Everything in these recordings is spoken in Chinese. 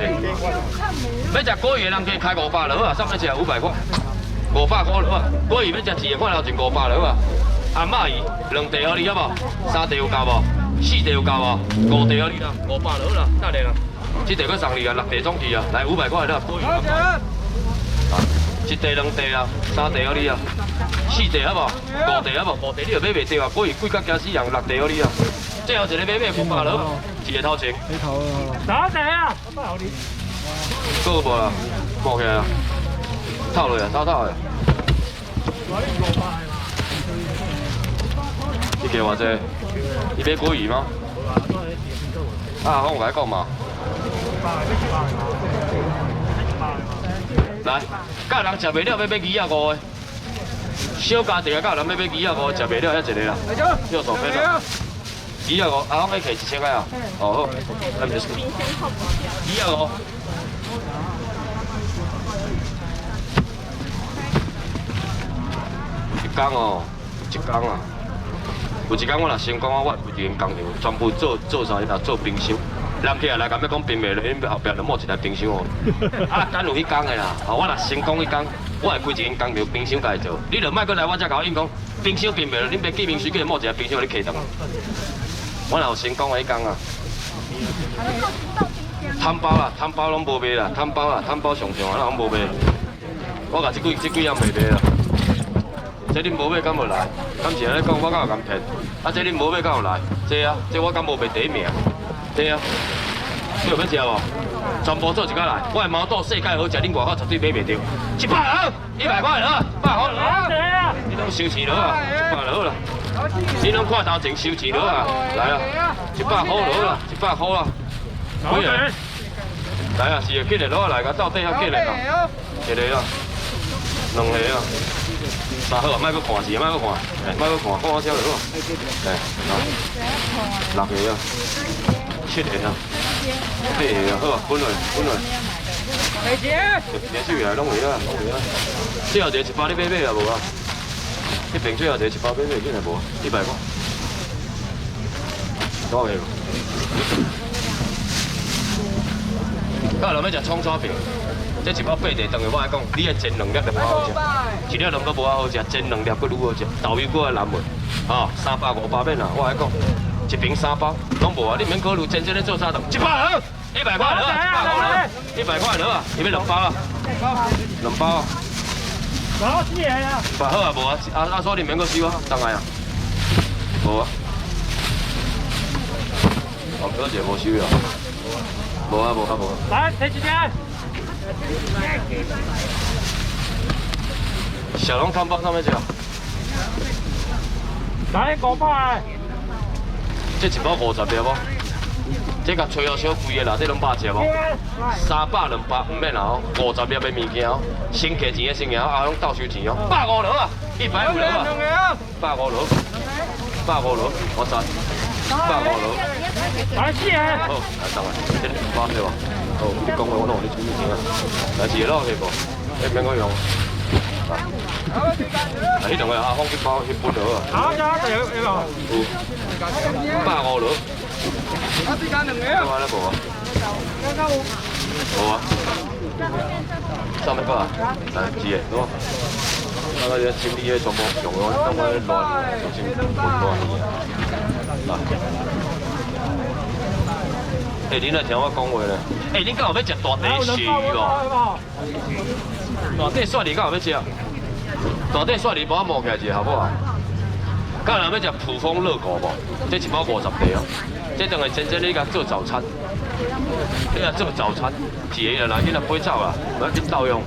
钱。要食鲑鱼的人可以开500螺啊，上面吃500块，500块螺啊。鲑鱼要食1个看头前500螺啊。阿妈鱼2地好你好无？3地有够无？4地有够无？5地好你啦，500螺啦，等下啦。这地搁送你啊，6地总去啊，来500块啦，鲑鱼。啊，1地2地啦，3地好你啊，4地好无？5地好无？5地你就买袂着啊，鲑鱼贵甲惊死人，6地好你啊。最后一个买500螺，1个头前。你头啊！打地啊！我好你。够无啦？冒起来啊！套落啊，套的。你给偌济？你买鲑鱼吗？啊，我甲你讲嘛。来，甲人食袂了，要买25个。小家庭啊，甲人要买25个，食袂了，遐一个啦。6手片啦。25，啊，我可以摕1000块啊。哦好，那没事。25。一工哦，一工啊。有一工我若成功，我规间工厂全部做啥？啦，做冰箱。人客来甲要讲冰袂落，因后壁就摸一台冰箱哦。啊，干有迄工的啦，我若成功迄工，我会开一间工厂冰箱家做。你著莫过来我遮甲我应讲冰箱冰袂落，恁别记冰水，叫伊摸一台冰箱互你摕倒。我若有成功的迄工啊。摊包啦，摊包拢无卖啦，摊包啦，摊包上啊，拢无卖。我甲这几样卖卖啦。这恁无买敢无来？敢是安尼讲，我敢有敢骗？啊，这恁无买敢有来？这啊，这我敢无卖第1名？这啊，你有要食无？全部做一家来，我的毛肚世界好食，恁外口绝对买袂着。100了，100块了，100块了。你拢收钱了啊？100了啦。你拢看头前收钱了啊？来啊，100块了啦，100块啦。几个？来啊，是个几个攞来，甲到底遐几个啊？一个啊，2个啊。3好啊，莫搁看是，莫搁看，莫搁看，看我超就好。6个啊，7个啊，8个啊，好啊，分落，连续来拢有啊，最后一个100你买啊无啊？迄边最后一个100买紧来无？100块，多个。到人要食葱炒饼。这1包8地，等于我来讲，你的煎2粒就无好食，1粒2个无好食，煎2粒佫愈好食，豆油佫蓝味，哦，300、500免啦，我来讲，一瓶3包，拢无啊，你免考虑真正咧做啥动，100了，100块了，100块了啊，你要2包啊？2包啊？好几个啊100好啊，无啊，阿叔你免佫收啊，当然啊，无啊，哦，表姐无收啊，无啊，无啊，无啊。来，摕一只。小笼汤包上面吃。来500。这1包50粒无？这甲吹到小贵的啦，这拢100只无？300、200唔免啦吼，50粒的物件哦，先摕钱的先赢，啊拢倒收钱哦，150了啊，150了啊，150了，150了，我知，150了。来4个。好，来上来，这100对吧？好，你讲话我拢互你注意听啊。来1个咯，摕无？你免我用。啊，迄两个阿峰去包去分了啊。好，有150了。啊，这间2个。另外咧无啊？无啊。上面个啊？来1个，喏。那个清理的全部用了，等我乱，就先混乱去啊。来。你来听我讲话咧。恁敢有要食大地鱈哦？大地鱈鱼敢有要食？大地鱈鱼帮我摸起来一个好不好？敢有人要食普丰热狗无？这1包50块哦。这等于真正你甲做早餐，你甲做早餐，一个啦，你若买走啦，我恁斗用。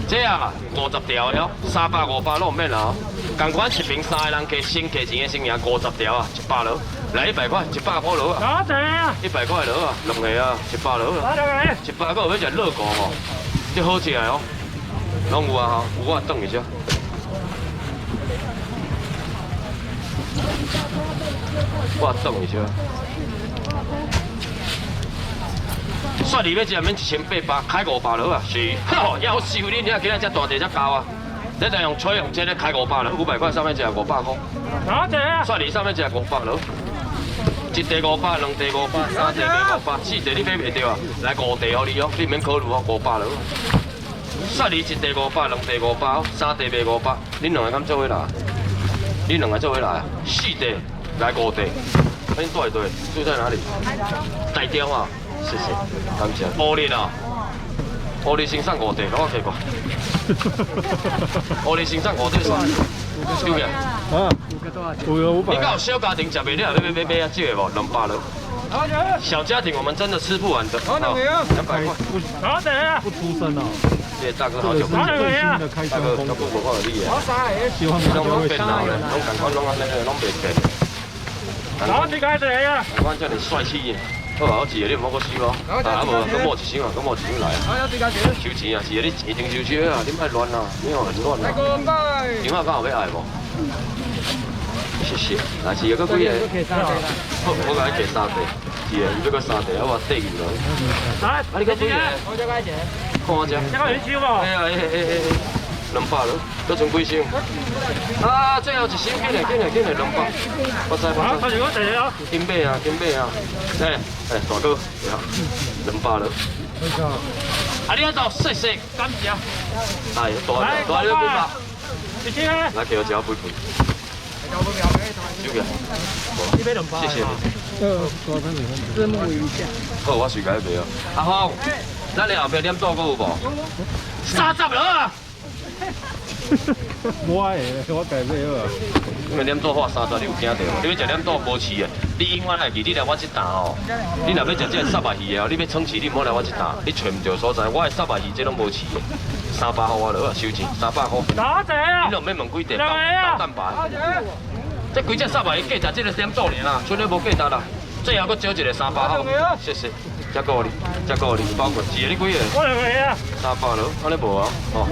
这啊50条的哦，300、500拢免啦。同款一瓶3个人加先加钱的先赢50条啊，100了。来100块，100块了啊！好济啊！100块了啊，2个啊，100了啊！100个有要食热狗吼，这好食的哦，拢有啊吼，有我等一下。我等一下。鳝鱼要食免1800，开500了啊！是，吼，夭寿恁遐今仔只大地才高啊！你得用吹用这咧开500了，500块上面只500块。好济啊！鳝鱼上面只500了。一地500，两地500，三地卖500，四地你买袂着啊？来5地互你哦，你免考虑哦，500了。煞你一地500，两地500，三地卖500，恁两个敢做伙来？恁两个做伙来啊？四地来5地，恁住对住在哪里？台中啊，谢谢，感谢。乌日啊，乌日先送5地，我客过。乌日先送5地算，收起。啊，5个500。你敢有小家庭吃袂了？买啊，少个无？200了。小家庭我们真的吃不完的。200块。好的啊，不出声哦。谢谢大哥，好久不见。最新的开箱风格，不看你啊。希望大家会喜变老了，欢。拢感觉拢安尼，拢袂变。好，你开始啊！难怪叫你帅气。好啊，我一个你唔好搁收哦。啊，无，搁摸一箱啊，搁摸一箱来啊。收钱啊，一个你一定收收啊，你莫乱啊，你哦很乱啊。电话刚好要爱无？谢谢，来是个几个？好，我甲你计3地，是个，伊要搁3地，我缀อยู่了。来，啊，你搁几个？我再开钱。看我只。这个有收无？哎呀，200了，搁剩几箱？啊，最后一箱，紧嘞200，我知。好，开始我第啊。金买啊，大哥，好，200了。啊，你好，谢谢，感谢。哎，大了200。你听啊。来给我只要杯。收起。你买200。谢谢你。拭目以待。好，我随解卖哦。阿峰，咱你后壁点多个有无？30了啊！我改买好啊。因为点多花30，你有惊到？你要食点多无饲的，你永远爱记，你来我这搭哦。你若要食这沙白鱼的哦，你要撑起，你唔好来我这搭，你找唔到所在。我的沙白鱼这拢无饲的，300块我落啊，收钱300块。打者啊！你若要问几地高蛋白？这几只沙白鱼价值这个点多年啦，剩了无价值啦。最后搁少一个300块，谢谢。再过你，包括一个你几个？我2个啊。300了，安尼无啊？哦，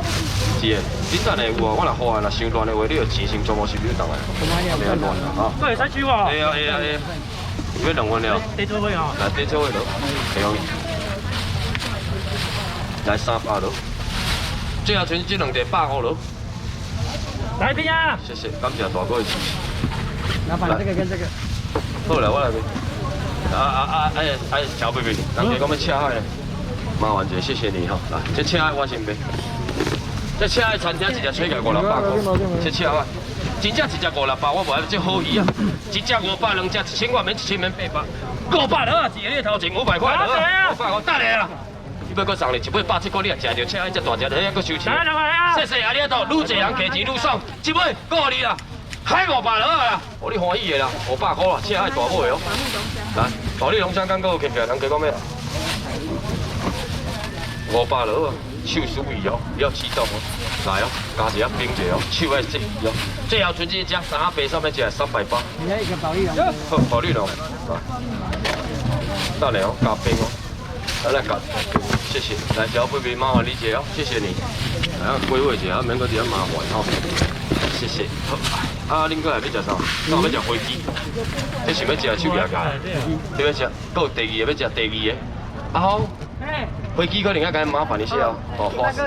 是的，你等下有啊，我若花若伤乱的话，你就钱先全部收起当来，袂乱啦哈。我会使收无？会啊，要2份了。地做伙啊？来，地做伙了，会用。来300了，最后剩这2地150了。来边啊！谢谢，感谢大哥的支持。老板，这个跟这个。好了，我来买。小贝贝，人家讲要赤海呢，麻烦者，谢谢你哈。来，这赤海我先买。这赤海餐厅一只吹价500-600块，这赤海，真正一只500-600，我无爱这好鱼啊。一只500，两只1000块免1000免800，500了啊，一个你头前500块了啊，500块，等下啦。你要搁送你一尾100，这个你也食着，赤海这大只的，还搁收钱。谢谢啊，你多，愈济人客气愈爽，一尾够你啦。海500了啊！哦，你欢喜的啦，500块啦，赤海大尾哦。来，大力龙虾干够起来，人家讲咩？500了啊，手酥味哦，你要起冻哦。来哦，加一下冰者哦，手爱细哦。最后剩这一只3白上面只380。你要一个保利龙。好，保利龙，来，等下哦，加冰哦，来加，谢谢。来，小贝贝麻烦你姐哦，谢谢你。来，归位一下，免搁这样麻烦哦。谢谢。好。啊，恁过来要食啥？我要食飞机，这想要食手夹夹，你要食，搁有第二个要食第二个。啊好，飞机可能要该麻烦一下哦。哦，花式。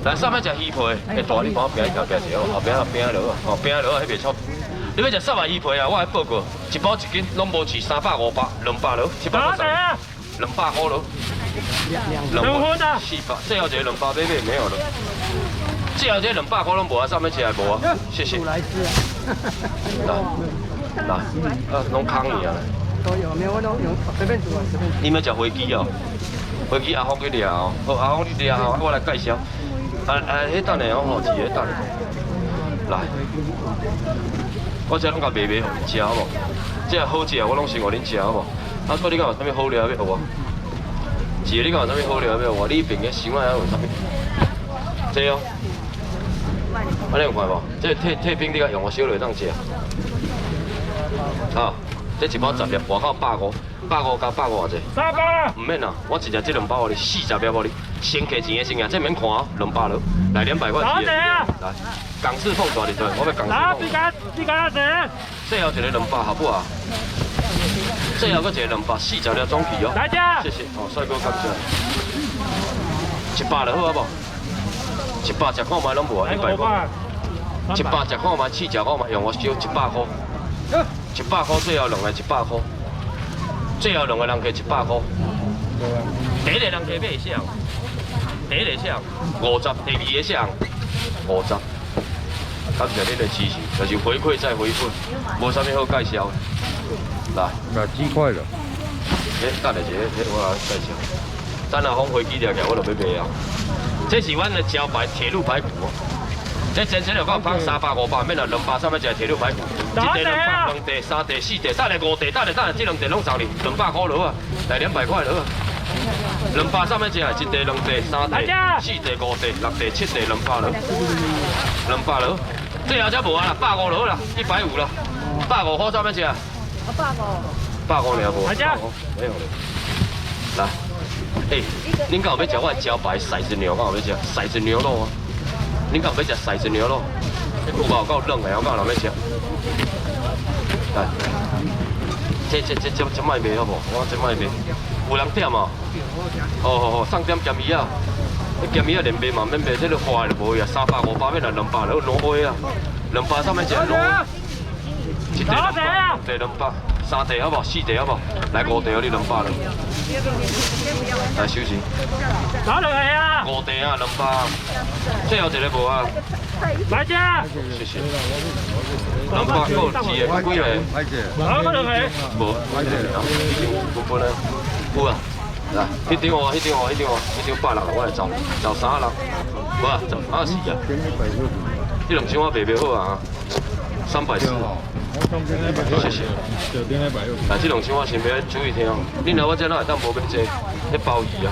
来，上面食鱼皮，大你帮我拼一条拼一条，后边拼落哦，拼落迄袂错。你要食三碗鱼皮啊？我还报过，一包1斤拢无饲300、500、200了，700块，200块了。2份啊？400，最后一个200买没有了。最后这200块拢无啊，上面吃还无啊？谢谢。来吃。来，拢空你啊！都有，没有我都有，随便煮啊，随便煮。你要食飞机哦？飞机阿峰去掠哦。好，阿峰你掠哦，我来介绍。迄等下哦，一个等下。来，我这拢甲卖互你食好无？这好食我拢先互恁食好无？啊，所以你讲有啥物好料要学我？一个你讲有啥物好料要学我？你边个想啊有啥物？这哦。安尼有看无？这退冰你甲用我小落当食。啊，这一包10粒，外口150，150加150偌济？300。唔免啦，我一只这2包互你，40粒互你，先客钱的先啊，这免看哦，200了，来200块钱。来，港式凤爪你对，我要港式凤爪。你讲谁？最后一个200好不好？最后搁一个200，40粒装皮哦。来者。谢谢，哦，帅哥感谢。100就好不好？100食看卖拢无啊，100块。100食看卖，试食看卖，用我收100块。100块，最后两个100块，最后两个人加100块。第一个人加买啥？第一个啥？50，第二个啥？50。感谢恁的支持，就是回馈再回馈，无啥物好介绍的。来，那几块了？等下一个，我来介绍。等下放飞机了起，我就要卖啊。这是阮的招牌铁路排骨哦。这真正就讲放300、500，免了200上面一个铁路排骨，一地200、2地、3地、4地，等下5地，等下这两地拢送你200块落啊，来200块落啊。200上面一个，一地、2地、3地、4地、5地、6地、7地200落，200落。最后才无啊啦，150落啦，150啦，150块上面一个。150尔无。没有了。来，恁敢有要食我的招牌骰子牛？敢有要食骰子牛肉啊？恁敢有要食骰子牛肉？有无够冷的？我敢有人要食？来，这卖卖好无？我这卖卖，有人点哦？好，送点咸鱼啊！你咸鱼啊连卖嘛免卖，这个花的就无去啊，300、500免来200，有挪威啊，200上面一个挪威，一地200，地200。3地好不好？4地好不好？来5地，你200了。来休息。哪两个啊5地啊，200。最后一个无啊。来姐，谢谢。200够一个，几个？来姐，哪两个？无，已经有分了。有啊。来，迄张160了，我来找3人。无啊，4啊。这两张我卖袂好啊，340。谢谢。来，这两箱我先要注意听，恁来我这哪会当无免坐？迄鲍鱼啊。